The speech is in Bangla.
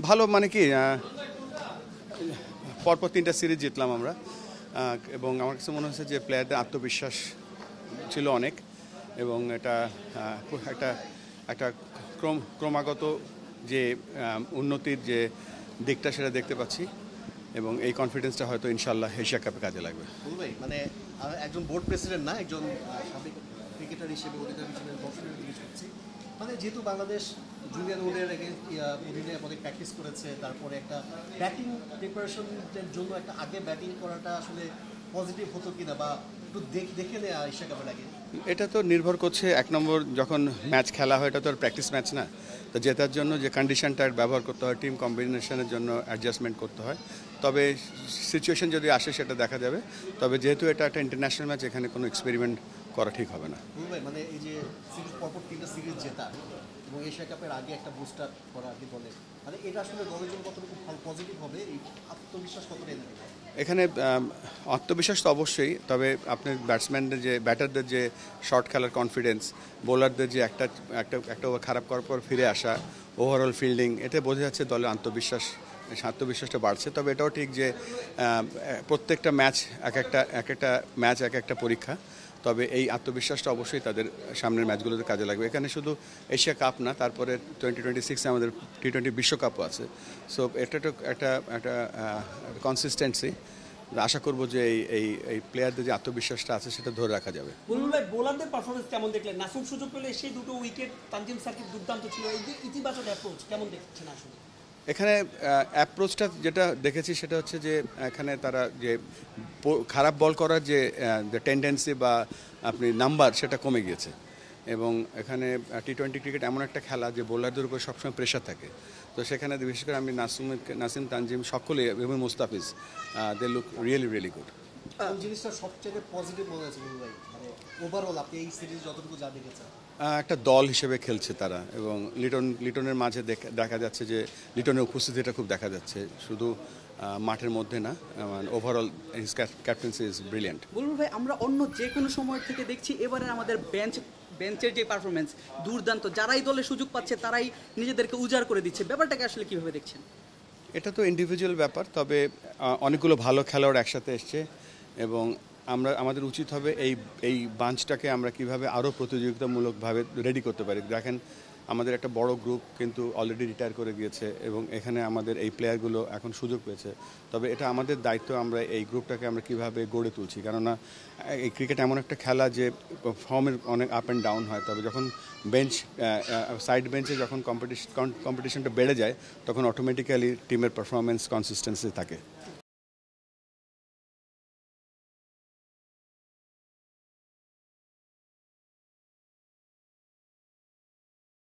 ভালো মানে কি পরপর 3টা সিরিজ জিতলাম আমরা এবং আমার কাছে মনে হচ্ছে যে প্লেয়ারদের আত্মবিশ্বাস ছিল অনেক এবং এটা একটা একটা ক্রমাগত যে উন্নতির যে দিকটা সেটা দেখতে পাচ্ছি এবং এই কনফিডেন্সটা হয়তো ইনশাল্লাহ এশিয়া কাপে কাজে লাগবে। ভাই মানে একজন বোর্ড প্রেসিডেন্ট না, একজন সাবেক ক্রিকেটার হিসেবে অধিনায়ক হিসেবে দর্শকের জিজ্ঞেস করছি, মানে যেহেতু বাংলাদেশ জুনিয়র ওদের অধীনে অনেক প্র্যাকটিস করেছে, তারপরে একটা ব্যাটিং প্রিপারেশনের জন্য একটা আগে ব্যাটিং করাটা আসলে পজিটিভ হতো কিনা বা একটু দেখে নেওয়া এশিয়া কাপের আগে। এটা তো নির্ভর করছে, এক নম্বর যখন ম্যাচ খেলা হয় এটা তো আর প্র্যাকটিস ম্যাচ না, তো জেতার জন্য যে কন্ডিশনটা ব্যবহার করতে হয়, টিম কম্বিনেশনের জন্য অ্যাডজাস্টমেন্ট করতে হয়। তবে সিচুয়েশন যদি আসে সেটা দেখা যাবে। তবে যেহেতু এটা একটা ইন্টারন্যাশনাল ম্যাচ, এখানে কোনো এক্সপেরিমেন্ট করা ঠিক হবে না। ভাই মানে এই যে সিরিজ পরপর 3টা সিরিজ জেতা এবং এশিয়া কাপের আগে একটা বুস্টার করা আর কি দলের, মানে এটা আসলে দলের জন্য কতটুকু পজিটিভ হবে, এই আত্মবিশ্বাস কতটা এনে দেবে? এখানে আত্মবিশ্বাস তো অবশ্যই, তবে আপনার ব্যাটসম্যানদের যে ব্যাটারদের যে শর্ট খেলার কনফিডেন্স, বোলারদের যে একটা একটা একটা ওভার খারাপ করার পর ফিরে আসা, ওভারঅল ফিল্ডিং, এতে বোঝা যাচ্ছে দলের আত্মবিশ্বাসটা বাড়ছে। তবে এটাও ঠিক যে প্রত্যেকটা ম্যাচ এক একটা ম্যাচ এক একটা পরীক্ষা। তবে এই আত্মবিশ্বাসটা অবশ্যই তাদের সামনের ম্যাচগুলোতে কাজে লাগবে। এখানে শুধু এশিয়া কাপ না, তারপরে 2026 আমাদের T20 বিশ্বকাপও আছে। সো এটা তো একটা একটা কনসিস্টেন্সি। আশা করব যে এই প্লেয়ারদের যে আত্মবিশ্বাসটা আছে সেটা ধরে রাখা যাবে। বুলবুল ভাই, বোলারদের পারফরমেন্স কেমন দেখলেন? নাসুম সুযোগ পেলে সেই দুটো উইকেট, তানজিম সাকিব দুর্দান্ত ছিল। এই যে ইতিবাচক অ্যাপ্রোচ কেমন দেখছেন আসলে? এখানে অ্যাপ্রোচটা যেটা দেখেছি সেটা হচ্ছে যে এখানে তারা যে খারাপ বল করার যে টেন্ডেন্সি বা আপনি নাম্বার সেটা কমে গিয়েছে এবং এখানে T20 ক্রিকেট এমন একটা খেলা যে বোলারদের উপর সবসময় প্রেশার থাকে। তো সেখানে বিশেষ করে আমি নাসিম, তানজিম সকলে এবং Mustafiz, they look really good. কোন জিনিসটা সবচেয়ে পজিটিভ মনে হয়েছে ভাই, মানে ওভারঅল আপনি এই সিরিজ যতটুকু যা দেখেছেন? একটা দল হিসেবে খেলছে তারা এবং লিটনের মাঝে দেখা যাচ্ছে যে লিটনের উপস্থিতিটা খুব দেখা যাচ্ছে, শুধু মাঠের মধ্যে না, overall his captaincy is brilliant. Bulbul ভাই, আমরা অন্য যে কোনো সময় থেকে দেখছি এবারে আমাদের বেঞ্চের যে পারফরমেন্স দুর্দান্ত, যারাই দলে সুযোগ পাচ্ছে তারাই নিজেদেরকে উজাড় করে দিচ্ছে, ব্যাপারটাকে আসলে কিভাবে দেখছেন? এটা তো ইন্ডিভিজুয়াল ব্যাপার, তবে অনেকগুলো ভালো খেলোয়াড় একসাথে এসছে এবং আমাদের উচিত হবে এই বাঞ্চটাকে আমরা কিভাবে আরও প্রতিযোগিতামূলকভাবে রেডি করতে পারি। দেখেন আমাদের একটা বড় গ্রুপ কিন্তু অলরেডি রিটায়ার করে গিয়েছে এবং এখানে আমাদের এই প্লেয়ারগুলো এখন সুযোগ পেয়েছে। তবে এটা আমাদের দায়িত্ব, আমরা এই গ্রুপটাকে আমরা কিভাবে গড়ে তুলছি, কেননা এই ক্রিকেট এমন একটা খেলা যে ফর্মের অনেক আপ অ্যান্ড ডাউন হয়। তবে যখন সাইড বেঞ্চে যখন কম্পিটিশনটা বেড়ে যায় তখন অটোমেটিক্যালি টিমের পারফরমেন্স কনসিস্টেন্সি থাকে।